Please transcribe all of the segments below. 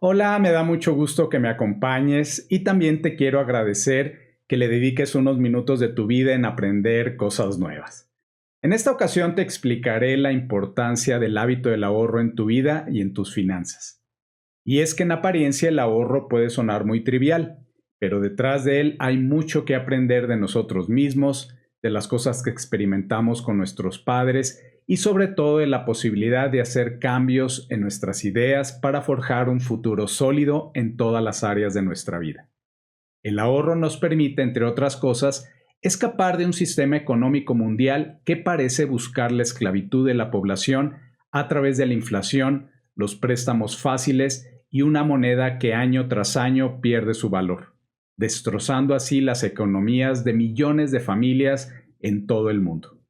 Hola, me da mucho gusto que me acompañes y también te quiero agradecer que le dediques unos minutos de tu vida en aprender cosas nuevas. En esta ocasión te explicaré la importancia del hábito del ahorro en tu vida y en tus finanzas. Y es que en apariencia el ahorro puede sonar muy trivial, pero detrás de él hay mucho que aprender de nosotros mismos, de las cosas que experimentamos con nuestros padres y sobre todo de la posibilidad de hacer cambios en nuestras ideas para forjar un futuro sólido en todas las áreas de nuestra vida. El ahorro nos permite, entre otras cosas, escapar de un sistema económico mundial que parece buscar la esclavitud de la población a través de la inflación, los préstamos fáciles y una moneda que año tras año pierde su valor, destrozando así las economías de millones de familias en todo el mundo.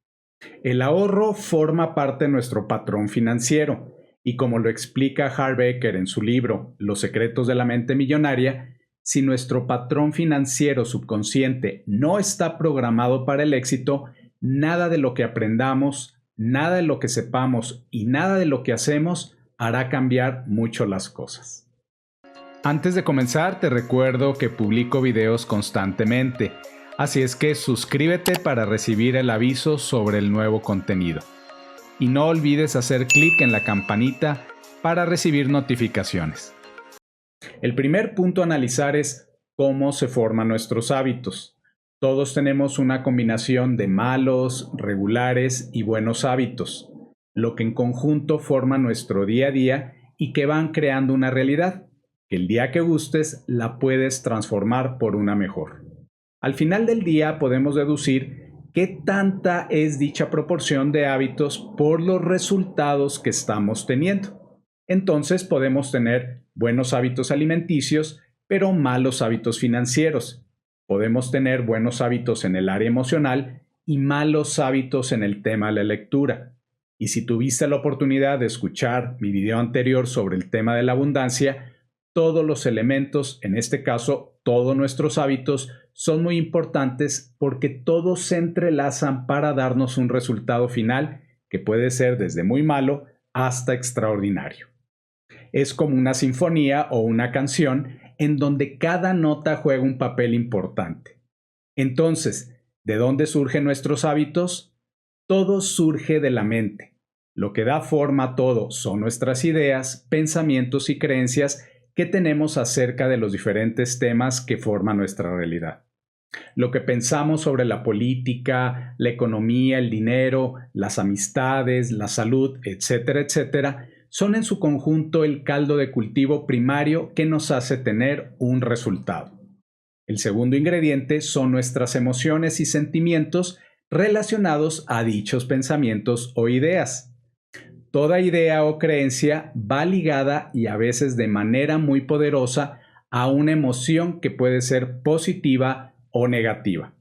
El ahorro forma parte de nuestro patrón financiero y como lo explica Hart Becker en su libro Los secretos de la mente millonaria, si nuestro patrón financiero subconsciente no está programado para el éxito, nada de lo que aprendamos, nada de lo que sepamos y nada de lo que hacemos hará cambiar mucho las cosas. Antes de comenzar, te recuerdo que publico videos constantemente, así es que suscríbete para recibir el aviso sobre el nuevo contenido. Y no olvides hacer clic en la campanita para recibir notificaciones. El primer punto a analizar es cómo se forman nuestros hábitos. Todos tenemos una combinación de malos, regulares y buenos hábitos, lo que en conjunto forma nuestro día a día y que van creando una realidad, que el día que gustes la puedes transformar por una mejor. Al final del día podemos deducir qué tanta es dicha proporción de hábitos por los resultados que estamos teniendo. Entonces podemos tener buenos hábitos alimenticios, pero malos hábitos financieros. Podemos tener buenos hábitos en el área emocional y malos hábitos en el tema de la lectura. Y si tuviste la oportunidad de escuchar mi video anterior sobre el tema de la abundancia, todos los elementos, en este caso todos nuestros hábitos, son muy importantes porque todos se entrelazan para darnos un resultado final que puede ser desde muy malo hasta extraordinario. Es como una sinfonía o una canción en donde cada nota juega un papel importante. Entonces, ¿de dónde surgen nuestros hábitos? Todo surge de la mente. Lo que da forma a todo son nuestras ideas, pensamientos y creencias que tenemos acerca de los diferentes temas que forman nuestra realidad. Lo que pensamos sobre la política, la economía, el dinero, las amistades, la salud, etcétera, etcétera, son en su conjunto el caldo de cultivo primario que nos hace tener un resultado. El segundo ingrediente son nuestras emociones y sentimientos relacionados a dichos pensamientos o ideas. Toda idea o creencia va ligada y a veces de manera muy poderosa a una emoción que puede ser positiva o negativa.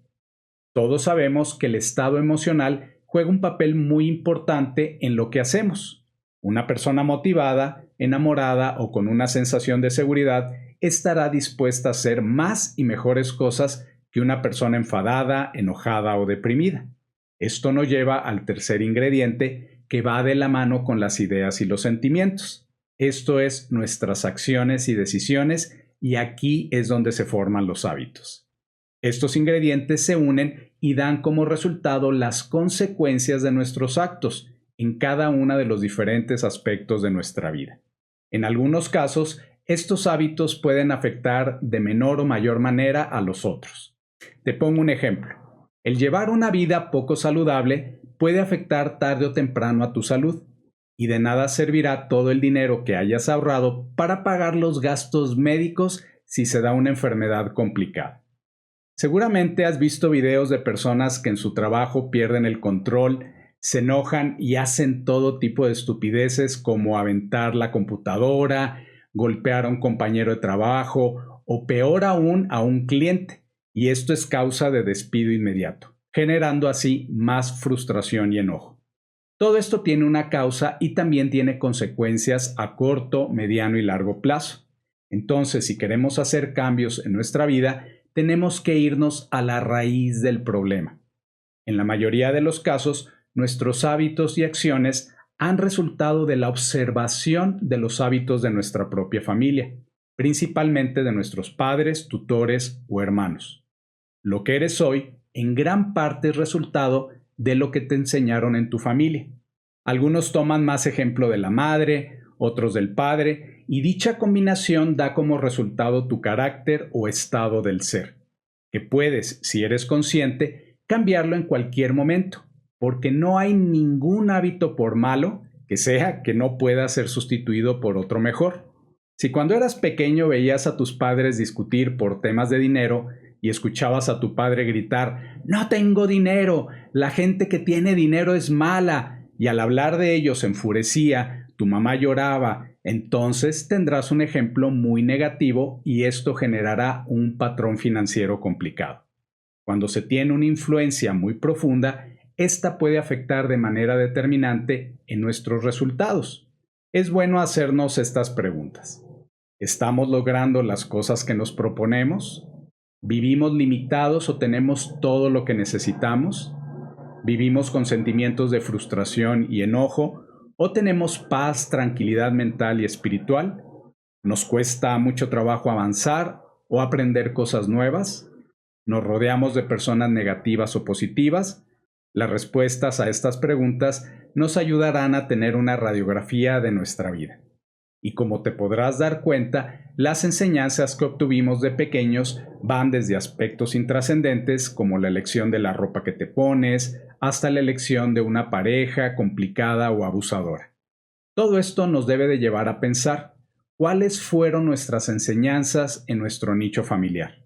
Todos sabemos que el estado emocional juega un papel muy importante en lo que hacemos. Una persona motivada, enamorada o con una sensación de seguridad estará dispuesta a hacer más y mejores cosas que una persona enfadada, enojada o deprimida. Esto nos lleva al tercer ingrediente que va de la mano con las ideas y los sentimientos. Esto es nuestras acciones y decisiones y aquí es donde se forman los hábitos. Estos ingredientes se unen y dan como resultado las consecuencias de nuestros actos en cada uno de los diferentes aspectos de nuestra vida. En algunos casos, estos hábitos pueden afectar de menor o mayor manera a los otros. Te pongo un ejemplo. El llevar una vida poco saludable puede afectar tarde o temprano a tu salud y de nada servirá todo el dinero que hayas ahorrado para pagar los gastos médicos si se da una enfermedad complicada. Seguramente has visto videos de personas que en su trabajo pierden el control, se enojan y hacen todo tipo de estupideces como aventar la computadora, golpear a un compañero de trabajo o peor aún a un cliente, y esto es causa de despido inmediato, generando así más frustración y enojo. Todo esto tiene una causa y también tiene consecuencias a corto, mediano y largo plazo. Entonces, si queremos hacer cambios en nuestra vida, tenemos que irnos a la raíz del problema. En la mayoría de los casos, nuestros hábitos y acciones han resultado de la observación de los hábitos de nuestra propia familia, principalmente de nuestros padres, tutores o hermanos. Lo que eres hoy, en gran parte es resultado de lo que te enseñaron en tu familia. Algunos toman más ejemplo de la madre, otros del padre, y dicha combinación da como resultado tu carácter o estado del ser, que puedes, si eres consciente, cambiarlo en cualquier momento, porque no hay ningún hábito, por malo que sea, que no pueda ser sustituido por otro mejor. Si cuando eras pequeño veías a tus padres discutir por temas de dinero y escuchabas a tu padre gritar: "No tengo dinero, la gente que tiene dinero es mala", y al hablar de ello se enfurecía, tu mamá lloraba, entonces tendrás un ejemplo muy negativo y esto generará un patrón financiero complicado. Cuando se tiene una influencia muy profunda, esta puede afectar de manera determinante en nuestros resultados. Es bueno hacernos estas preguntas. ¿Estamos logrando las cosas que nos proponemos? ¿Vivimos limitados o tenemos todo lo que necesitamos? ¿Vivimos con sentimientos de frustración y enojo o tenemos paz, tranquilidad mental y espiritual? ¿Nos cuesta mucho trabajo avanzar o aprender cosas nuevas? ¿Nos rodeamos de personas negativas o positivas? Las respuestas a estas preguntas nos ayudarán a tener una radiografía de nuestra vida. Y como te podrás dar cuenta, las enseñanzas que obtuvimos de pequeños van desde aspectos intrascendentes como la elección de la ropa que te pones, hasta la elección de una pareja complicada o abusadora. Todo esto nos debe de llevar a pensar cuáles fueron nuestras enseñanzas en nuestro nicho familiar.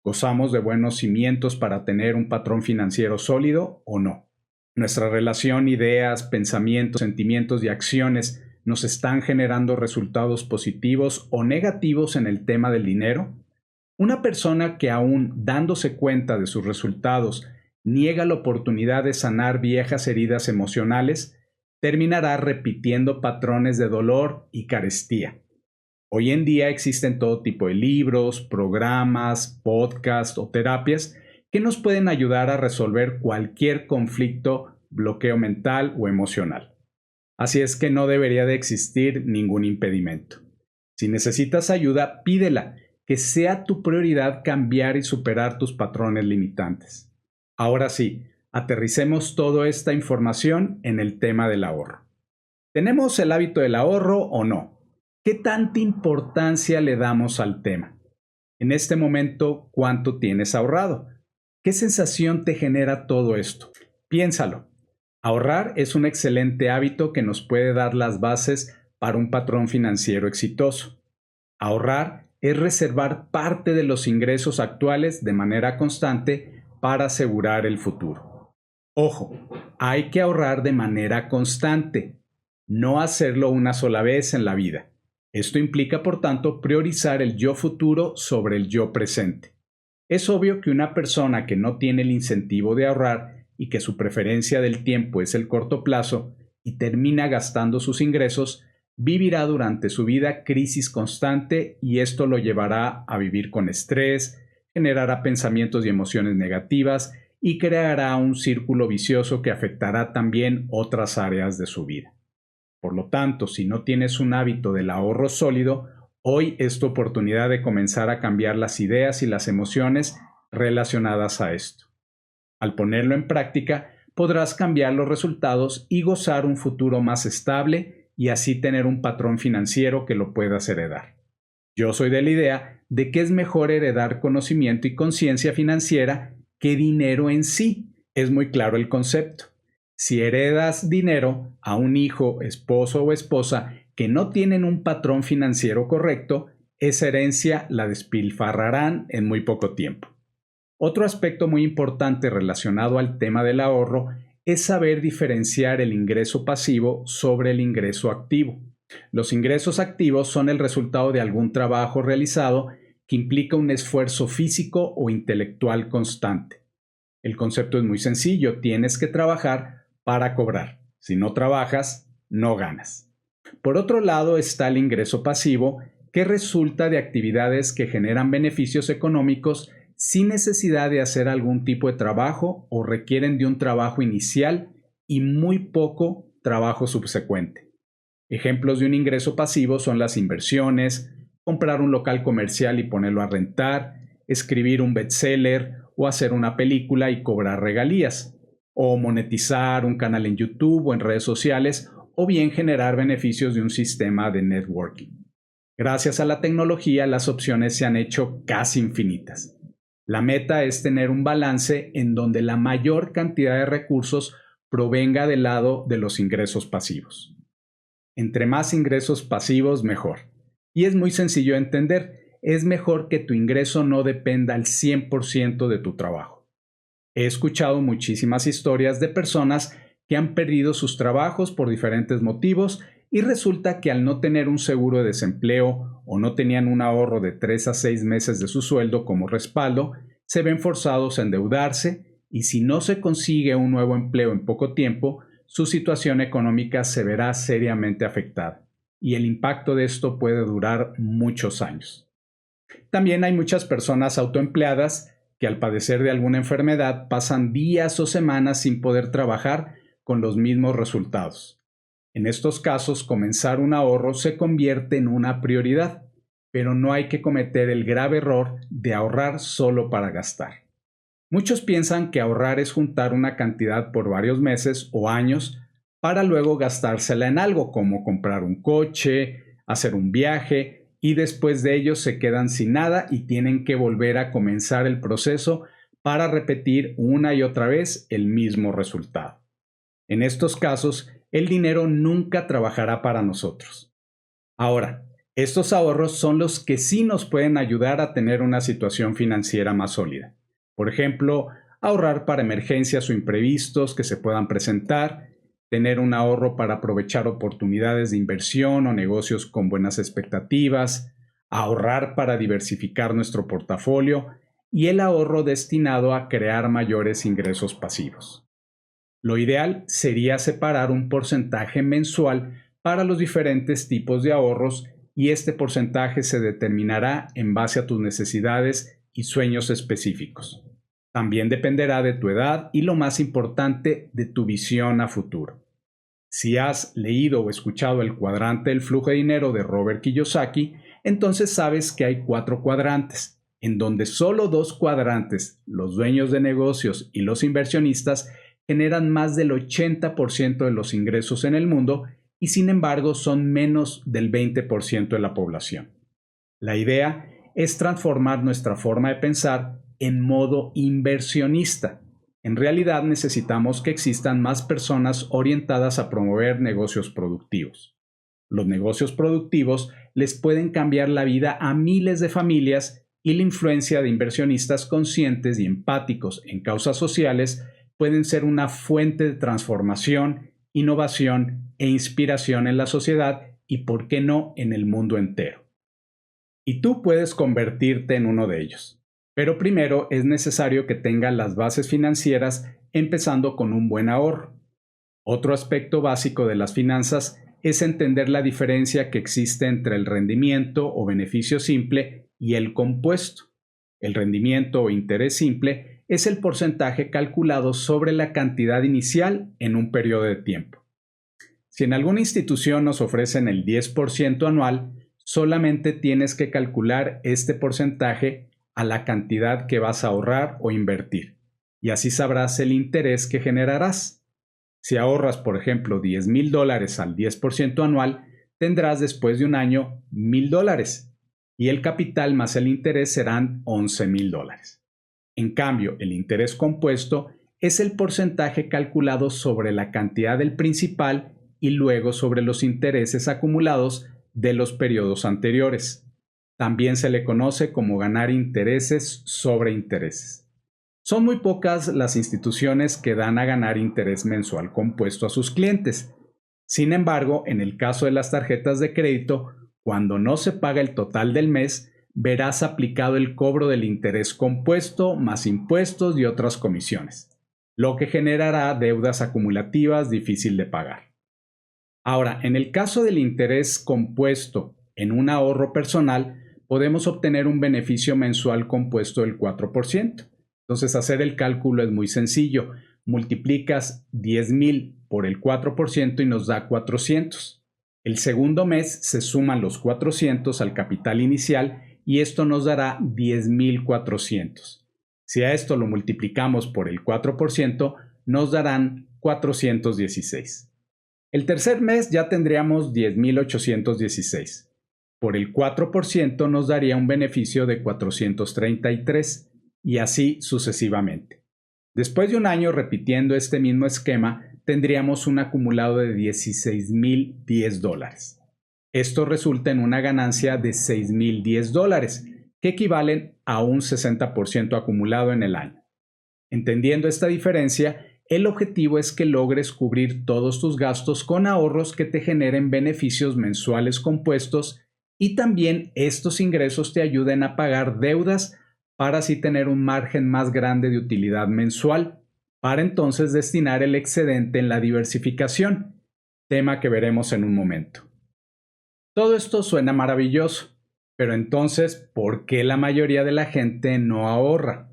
¿Gozamos de buenos cimientos para tener un patrón financiero sólido o no? Nuestra relación, ideas, pensamientos, sentimientos y acciones nos están generando resultados positivos o negativos en el tema del dinero. Una persona que aún dándose cuenta de sus resultados niega la oportunidad de sanar viejas heridas emocionales, terminará repitiendo patrones de dolor y carestía. Hoy en día existen todo tipo de libros, programas, podcasts o terapias que nos pueden ayudar a resolver cualquier conflicto, bloqueo mental o emocional. Así es que no debería de existir ningún impedimento. Si necesitas ayuda, pídela, que sea tu prioridad cambiar y superar tus patrones limitantes. Ahora sí, aterricemos toda esta información en el tema del ahorro. ¿Tenemos el hábito del ahorro o no? ¿Qué tanta importancia le damos al tema? En este momento, ¿cuánto tienes ahorrado? ¿Qué sensación te genera todo esto? Piénsalo. Ahorrar es un excelente hábito que nos puede dar las bases para un patrón financiero exitoso. Ahorrar es reservar parte de los ingresos actuales de manera constante para asegurar el futuro. Ojo, hay que ahorrar de manera constante, no hacerlo una sola vez en la vida. Esto implica, por tanto, priorizar el yo futuro sobre el yo presente. Es obvio que una persona que no tiene el incentivo de ahorrar y que su preferencia del tiempo es el corto plazo y termina gastando sus ingresos, vivirá durante su vida crisis constante y esto lo llevará a vivir con estrés, generará pensamientos y emociones negativas y creará un círculo vicioso que afectará también otras áreas de su vida. Por lo tanto, si no tienes un hábito del ahorro sólido, hoy es tu oportunidad de comenzar a cambiar las ideas y las emociones relacionadas a esto. Al ponerlo en práctica, podrás cambiar los resultados y gozar un futuro más estable y así tener un patrón financiero que lo puedas heredar. Yo soy de la idea de que es mejor heredar conocimiento y conciencia financiera que dinero en sí. Es muy claro el concepto. Si heredas dinero a un hijo, esposo o esposa que no tienen un patrón financiero correcto, esa herencia la despilfarrarán en muy poco tiempo. Otro aspecto muy importante relacionado al tema del ahorro es saber diferenciar el ingreso pasivo sobre el ingreso activo. Los ingresos activos son el resultado de algún trabajo realizado que implica un esfuerzo físico o intelectual constante. El concepto es muy sencillo, tienes que trabajar para cobrar. Si no trabajas, no ganas. Por otro lado está el ingreso pasivo, que resulta de actividades que generan beneficios económicos sin necesidad de hacer algún tipo de trabajo o requieren de un trabajo inicial y muy poco trabajo subsecuente. Ejemplos de un ingreso pasivo son las inversiones, comprar un local comercial y ponerlo a rentar, escribir un bestseller o hacer una película y cobrar regalías, o monetizar un canal en YouTube o en redes sociales, o bien generar beneficios de un sistema de networking. Gracias a la tecnología, las opciones se han hecho casi infinitas. La meta es tener un balance en donde la mayor cantidad de recursos provenga del lado de los ingresos pasivos. Entre más ingresos pasivos, mejor. Y es muy sencillo de entender. Es mejor que tu ingreso no dependa al 100% de tu trabajo. He escuchado muchísimas historias de personas que han perdido sus trabajos por diferentes motivos y resulta que al no tener un seguro de desempleo o no tenían un ahorro de 3 a 6 meses de su sueldo como respaldo, se ven forzados a endeudarse y si no se consigue un nuevo empleo en poco tiempo, su situación económica se verá seriamente afectada y el impacto de esto puede durar muchos años. También hay muchas personas autoempleadas que al padecer de alguna enfermedad pasan días o semanas sin poder trabajar con los mismos resultados. En estos casos, comenzar un ahorro se convierte en una prioridad, pero no hay que cometer el grave error de ahorrar solo para gastar. Muchos piensan que ahorrar es juntar una cantidad por varios meses o años para luego gastársela en algo como comprar un coche, hacer un viaje y después de ello se quedan sin nada y tienen que volver a comenzar el proceso para repetir una y otra vez el mismo resultado. En estos casos, el dinero nunca trabajará para nosotros. Ahora, estos ahorros son los que sí nos pueden ayudar a tener una situación financiera más sólida. Por ejemplo, ahorrar para emergencias o imprevistos que se puedan presentar, tener un ahorro para aprovechar oportunidades de inversión o negocios con buenas expectativas, ahorrar para diversificar nuestro portafolio y el ahorro destinado a crear mayores ingresos pasivos. Lo ideal sería separar un porcentaje mensual para los diferentes tipos de ahorros y este porcentaje se determinará en base a tus necesidades y sueños específicos. También dependerá de tu edad y lo más importante, de tu visión a futuro. Si has leído o escuchado el cuadrante del flujo de dinero de Robert Kiyosaki, entonces sabes que hay 4 cuadrantes, en donde solo 2 cuadrantes, los dueños de negocios y los inversionistas, generan más del 80% de los ingresos en el mundo y sin embargo son menos del 20% de la población. La idea es transformar nuestra forma de pensar en modo inversionista. En realidad necesitamos que existan más personas orientadas a promover negocios productivos. Los negocios productivos les pueden cambiar la vida a miles de familias y la influencia de inversionistas conscientes y empáticos en causas sociales pueden ser una fuente de transformación, innovación e inspiración en la sociedad y, por qué no, en el mundo entero. Y tú puedes convertirte en uno de ellos. Pero primero es necesario que tengas las bases financieras empezando con un buen ahorro. Otro aspecto básico de las finanzas es entender la diferencia que existe entre el rendimiento o beneficio simple y el compuesto. El rendimiento o interés simple es el porcentaje calculado sobre la cantidad inicial en un periodo de tiempo. Si en alguna institución nos ofrecen el 10% anual, solamente tienes que calcular este porcentaje a la cantidad que vas a ahorrar o invertir, y así sabrás el interés que generarás. Si ahorras, por ejemplo, $10,000 al 10% anual, tendrás después de un año $1,000 y el capital más el interés serán $11,000. En cambio, el interés compuesto es el porcentaje calculado sobre la cantidad del principal y luego sobre los intereses acumulados de los periodos anteriores. También se le conoce como ganar intereses sobre intereses. Son muy pocas las instituciones que dan a ganar interés mensual compuesto a sus clientes. Sin embargo, en el caso de las tarjetas de crédito, cuando no se paga el total del mes, verás aplicado el cobro del interés compuesto más impuestos y otras comisiones, lo que generará deudas acumulativas difícil de pagar. Ahora, en el caso del interés compuesto en un ahorro personal, podemos obtener un beneficio mensual compuesto del 4%. Entonces, hacer el cálculo es muy sencillo. Multiplicas 10,000 por el 4% y nos da 400. El segundo mes se suman los 400 al capital inicial y esto nos dará 10,400. Si a esto lo multiplicamos por el 4%, nos darán 416. El tercer mes ya tendríamos 10,816. Por el 4% nos daría un beneficio de 433 y así sucesivamente. Después de un año repitiendo este mismo esquema, tendríamos un acumulado de $16,010. Esto resulta en una ganancia de $6,010, que equivalen a un 60% acumulado en el año. Entendiendo esta diferencia, el objetivo es que logres cubrir todos tus gastos con ahorros que te generen beneficios mensuales compuestos y también estos ingresos te ayuden a pagar deudas para así tener un margen más grande de utilidad mensual, para entonces destinar el excedente en la diversificación, tema que veremos en un momento. Todo esto suena maravilloso, pero entonces, ¿por qué la mayoría de la gente no ahorra?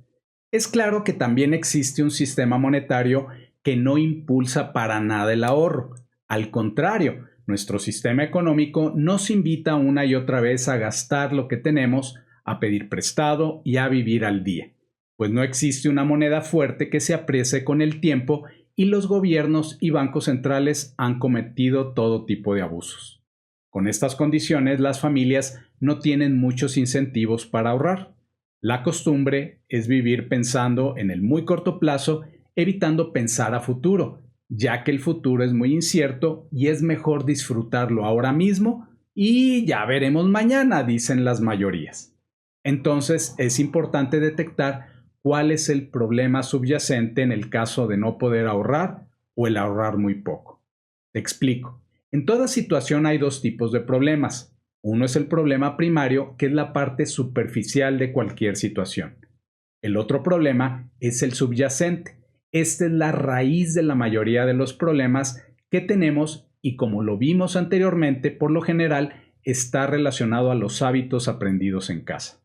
Es claro que también existe un sistema monetario que no impulsa para nada el ahorro. Al contrario, nuestro sistema económico nos invita una y otra vez a gastar lo que tenemos, a pedir prestado y a vivir al día, pues no existe una moneda fuerte que se aprecie con el tiempo y los gobiernos y bancos centrales han cometido todo tipo de abusos. Con estas condiciones, las familias no tienen muchos incentivos para ahorrar. La costumbre es vivir pensando en el muy corto plazo, evitando pensar a futuro, ya que el futuro es muy incierto y es mejor disfrutarlo ahora mismo y ya veremos mañana, dicen las mayorías. Entonces es importante detectar cuál es el problema subyacente en el caso de no poder ahorrar o el ahorrar muy poco. Te explico. En toda situación hay dos tipos de problemas. Uno es el problema primario, que es la parte superficial de cualquier situación. El otro problema es el subyacente. Esta es la raíz de la mayoría de los problemas que tenemos y, como lo vimos anteriormente, por lo general está relacionado a los hábitos aprendidos en casa.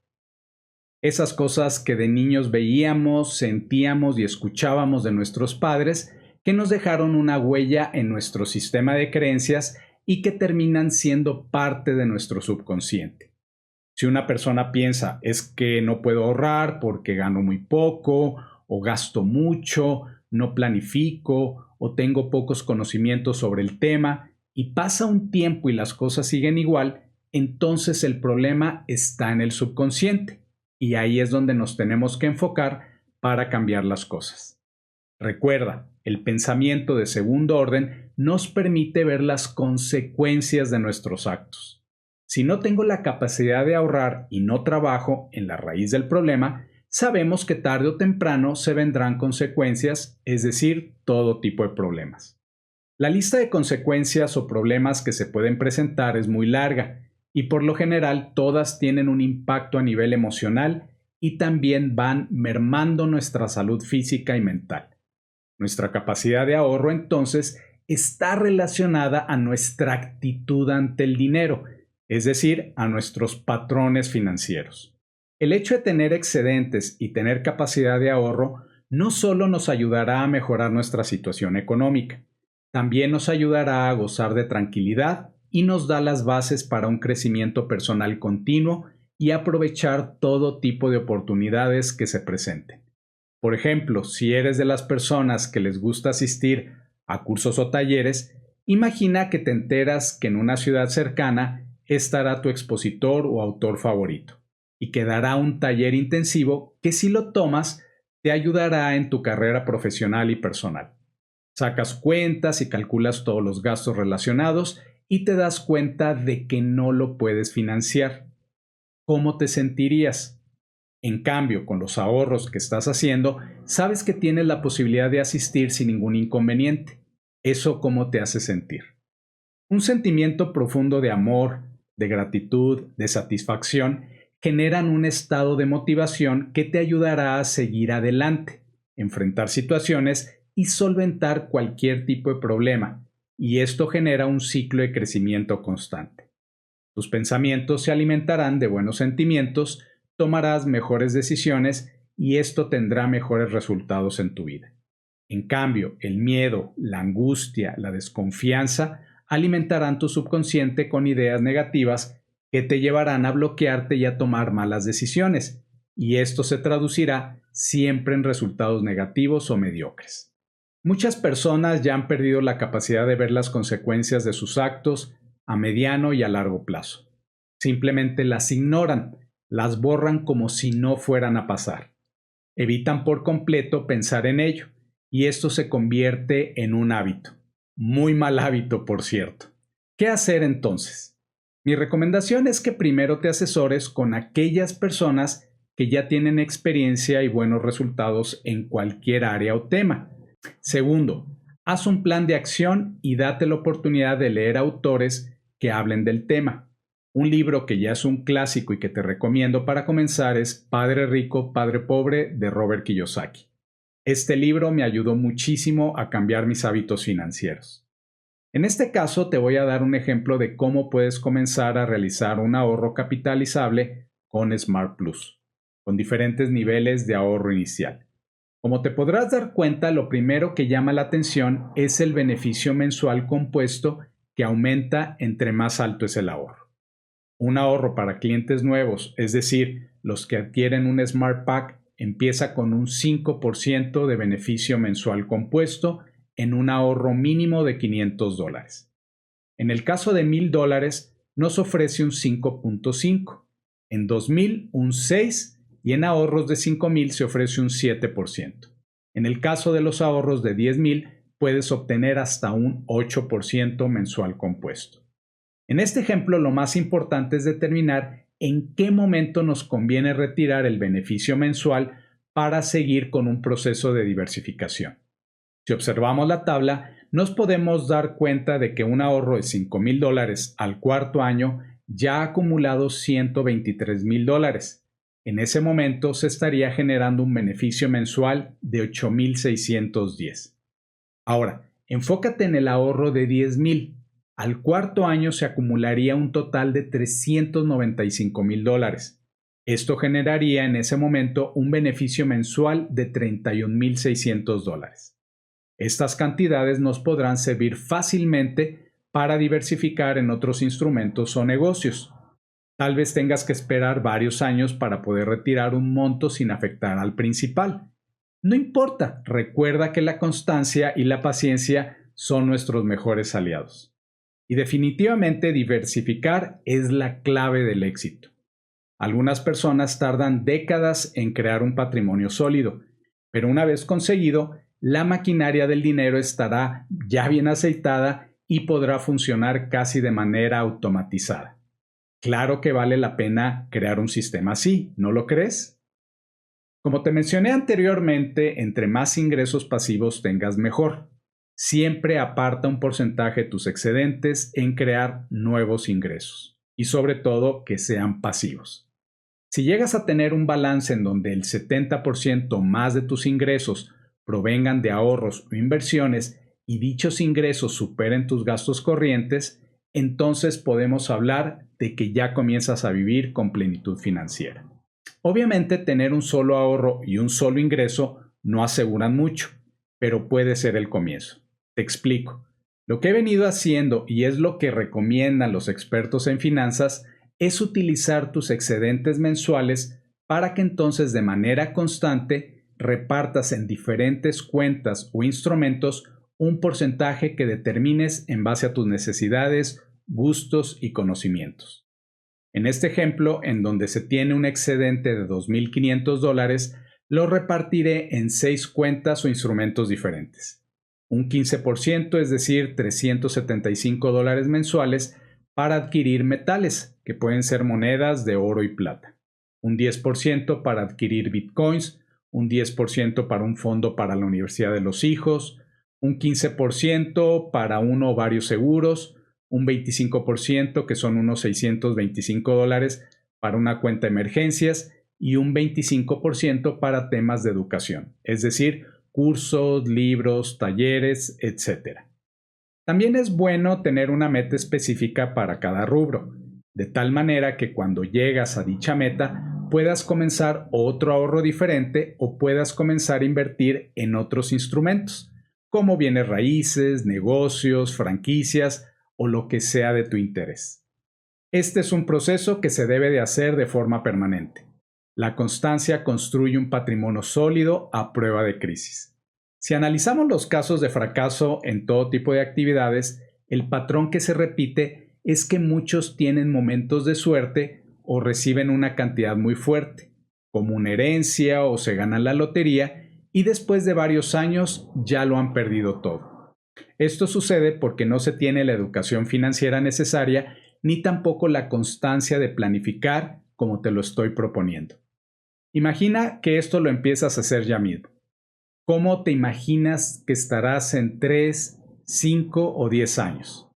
Esas cosas que de niños veíamos, sentíamos y escuchábamos de nuestros padres, que nos dejaron una huella en nuestro sistema de creencias y que terminan siendo parte de nuestro subconsciente. Si una persona piensa, es que no puedo ahorrar porque gano muy poco, o gasto mucho, no planifico, o tengo pocos conocimientos sobre el tema, y pasa un tiempo y las cosas siguen igual, entonces el problema está en el subconsciente, y ahí es donde nos tenemos que enfocar para cambiar las cosas. Recuerda, el pensamiento de segundo orden nos permite ver las consecuencias de nuestros actos. Si no tengo la capacidad de ahorrar y no trabajo en la raíz del problema, sabemos que tarde o temprano se vendrán consecuencias, es decir, todo tipo de problemas. La lista de consecuencias o problemas que se pueden presentar es muy larga y por lo general todas tienen un impacto a nivel emocional y también van mermando nuestra salud física y mental. Nuestra capacidad de ahorro, entonces, está relacionada a nuestra actitud ante el dinero, es decir, a nuestros patrones financieros. El hecho de tener excedentes y tener capacidad de ahorro no solo nos ayudará a mejorar nuestra situación económica, también nos ayudará a gozar de tranquilidad y nos da las bases para un crecimiento personal continuo y aprovechar todo tipo de oportunidades que se presenten. Por ejemplo, si eres de las personas que les gusta asistir a cursos o talleres, imagina que te enteras que en una ciudad cercana estará tu expositor o autor favorito y que dará un taller intensivo que, si lo tomas, te ayudará en tu carrera profesional y personal. Sacas cuentas y calculas todos los gastos relacionados y te das cuenta de que no lo puedes financiar. ¿Cómo te sentirías? En cambio, con los ahorros que estás haciendo, sabes que tienes la posibilidad de asistir sin ningún inconveniente. ¿Eso cómo te hace sentir? Un sentimiento profundo de amor, de gratitud, de satisfacción, generan un estado de motivación que te ayudará a seguir adelante, enfrentar situaciones y solventar cualquier tipo de problema, y esto genera un ciclo de crecimiento constante. Tus pensamientos se alimentarán de buenos sentimientos, tomarás mejores decisiones y esto tendrá mejores resultados en tu vida. En cambio, el miedo, la angustia, la desconfianza alimentarán tu subconsciente con ideas negativas que te llevarán a bloquearte y a tomar malas decisiones, y esto se traducirá siempre en resultados negativos o mediocres. Muchas personas ya han perdido la capacidad de ver las consecuencias de sus actos a mediano y a largo plazo. Simplemente las ignoran, las borran como si no fueran a pasar. Evitan por completo pensar en ello, y esto se convierte en un hábito. Muy mal hábito, por cierto. ¿Qué hacer entonces? Mi recomendación es que primero te asesores con aquellas personas que ya tienen experiencia y buenos resultados en cualquier área o tema. Segundo, haz un plan de acción y date la oportunidad de leer autores que hablen del tema. Un libro que ya es un clásico y que te recomiendo para comenzar es Padre Rico, Padre Pobre de Robert Kiyosaki. Este libro me ayudó muchísimo a cambiar mis hábitos financieros. En este caso te voy a dar un ejemplo de cómo puedes comenzar a realizar un ahorro capitalizable con Smart Plus, con diferentes niveles de ahorro inicial. Como te podrás dar cuenta, lo primero que llama la atención es el beneficio mensual compuesto que aumenta entre más alto es el ahorro. Un ahorro para clientes nuevos, es decir, los que adquieren un Smart Pack, empieza con un 5% de beneficio mensual compuesto en un ahorro mínimo de $500. En el caso de $1,000, nos ofrece un 5.5, en 2,000 un 6 y en ahorros de 5,000 se ofrece un 7%. En el caso de los ahorros de 10,000, puedes obtener hasta un 8% mensual compuesto. En este ejemplo, lo más importante es determinar en qué momento nos conviene retirar el beneficio mensual para seguir con un proceso de diversificación. Si observamos la tabla, nos podemos dar cuenta de que un ahorro de $5,000 al cuarto año ya ha acumulado $123,000. En ese momento se estaría generando un beneficio mensual de 8,610. Ahora, enfócate en el ahorro de 10,000. Al cuarto año se acumularía un total de $395,000. Esto generaría en ese momento un beneficio mensual de $31,600. Estas cantidades nos podrán servir fácilmente para diversificar en otros instrumentos o negocios. Tal vez tengas que esperar varios años para poder retirar un monto sin afectar al principal. No importa, recuerda que la constancia y la paciencia son nuestros mejores aliados. Y definitivamente diversificar es la clave del éxito. Algunas personas tardan décadas en crear un patrimonio sólido, pero una vez conseguido, la maquinaria del dinero estará ya bien aceitada y podrá funcionar casi de manera automatizada. Claro que vale la pena crear un sistema así, ¿no lo crees? Como te mencioné anteriormente, entre más ingresos pasivos tengas mejor. Siempre aparta un porcentaje de tus excedentes en crear nuevos ingresos y sobre todo que sean pasivos. Si llegas a tener un balance en donde el 70% más de tus ingresos provengan de ahorros o inversiones y dichos ingresos superen tus gastos corrientes, entonces podemos hablar de que ya comienzas a vivir con plenitud financiera. Obviamente, tener un solo ahorro y un solo ingreso no aseguran mucho, pero puede ser el comienzo. Te explico. Lo que he venido haciendo y es lo que recomiendan los expertos en finanzas es utilizar tus excedentes mensuales para que entonces de manera constante repartas en diferentes cuentas o instrumentos un porcentaje que determines en base a tus necesidades, gustos y conocimientos. En este ejemplo, en donde se tiene un excedente de $2,500, lo repartiré en 6 cuentas o instrumentos diferentes. Un 15%, es decir, $375 mensuales, para adquirir metales, que pueden ser monedas de oro y plata. Un 10% para adquirir bitcoins, un 10% para un fondo para la universidad de los hijos, un 15% para uno o varios seguros, un 25%, que son unos $625 para una cuenta de emergencias, y un 25% para temas de educación, es decir, cursos, libros, talleres, etc. También es bueno tener una meta específica para cada rubro, de tal manera que cuando llegas a dicha meta puedas comenzar otro ahorro diferente o puedas comenzar a invertir en otros instrumentos, como bienes raíces, negocios, franquicias o lo que sea de tu interés. Este es un proceso que se debe de hacer de forma permanente. La constancia construye un patrimonio sólido a prueba de crisis. Si analizamos los casos de fracaso en todo tipo de actividades, el patrón que se repite es que muchos tienen momentos de suerte o reciben una cantidad muy fuerte, como una herencia o se ganan la lotería, y después de varios años ya lo han perdido todo. Esto sucede porque no se tiene la educación financiera necesaria ni tampoco la constancia de planificar como te lo estoy proponiendo. Imagina que esto lo empiezas a hacer ya mismo. ¿Cómo te imaginas que estarás en 3, 5 o 10 años?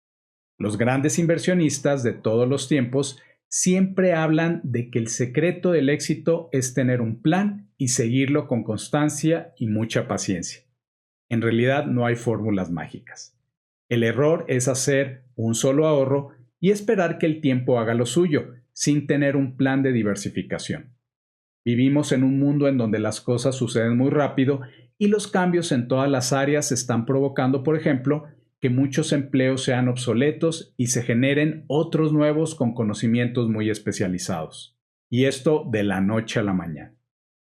Los grandes inversionistas de todos los tiempos siempre hablan de que el secreto del éxito es tener un plan y seguirlo con constancia y mucha paciencia. En realidad no hay fórmulas mágicas. El error es hacer un solo ahorro y esperar que el tiempo haga lo suyo, sin tener un plan de diversificación. Vivimos en un mundo en donde las cosas suceden muy rápido y los cambios en todas las áreas están provocando, por ejemplo, que muchos empleos sean obsoletos y se generen otros nuevos con conocimientos muy especializados. Y esto de la noche a la mañana.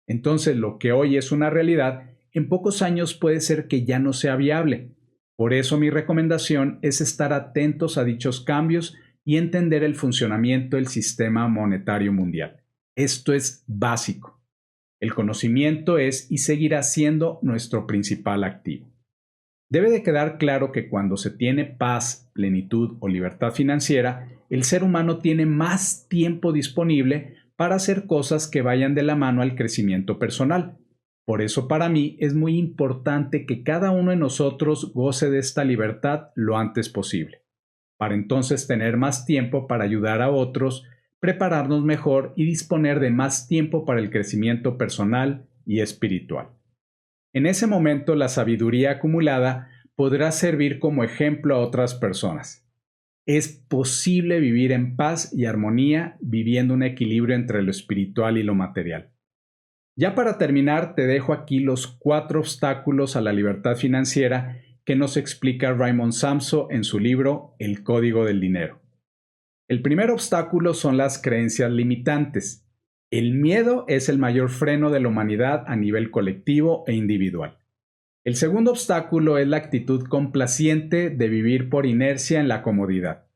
Entonces, lo que hoy es una realidad, en pocos años puede ser que ya no sea viable. Por eso mi recomendación es estar atentos a dichos cambios y entender el funcionamiento del sistema monetario mundial. Esto es básico. El conocimiento es y seguirá siendo nuestro principal activo. Debe de quedar claro que cuando se tiene paz, plenitud o libertad financiera, el ser humano tiene más tiempo disponible para hacer cosas que vayan de la mano al crecimiento personal. Por eso para mí es muy importante que cada uno de nosotros goce de esta libertad lo antes posible, para entonces tener más tiempo para ayudar a otros, prepararnos mejor y disponer de más tiempo para el crecimiento personal y espiritual. En ese momento, la sabiduría acumulada podrá servir como ejemplo a otras personas. Es posible vivir en paz y armonía viviendo un equilibrio entre lo espiritual y lo material. Ya para terminar, te dejo aquí los 4 obstáculos a la libertad financiera que nos explica Raymond Samso en su libro El Código del Dinero. El primer obstáculo son las creencias limitantes. El miedo es el mayor freno de la humanidad a nivel colectivo e individual. El segundo obstáculo es la actitud complaciente de vivir por inercia en la comodidad.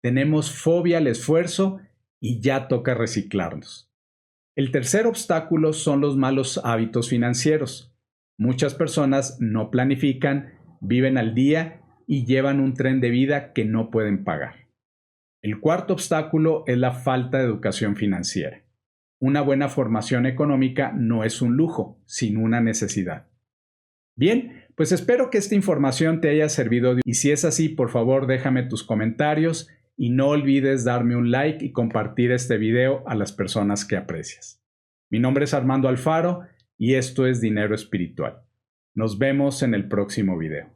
Tenemos fobia al esfuerzo y ya toca reciclarnos. El tercer obstáculo son los malos hábitos financieros. Muchas personas no planifican, viven al día y llevan un tren de vida que no pueden pagar. El cuarto obstáculo es la falta de educación financiera. Una buena formación económica no es un lujo, sino una necesidad. Bien, pues espero que esta información te haya servido y si es así, por favor déjame tus comentarios y no olvides darme un like y compartir este video a las personas que aprecias. Mi nombre es Armando Alfaro y esto es Dinero Espiritual. Nos vemos en el próximo video.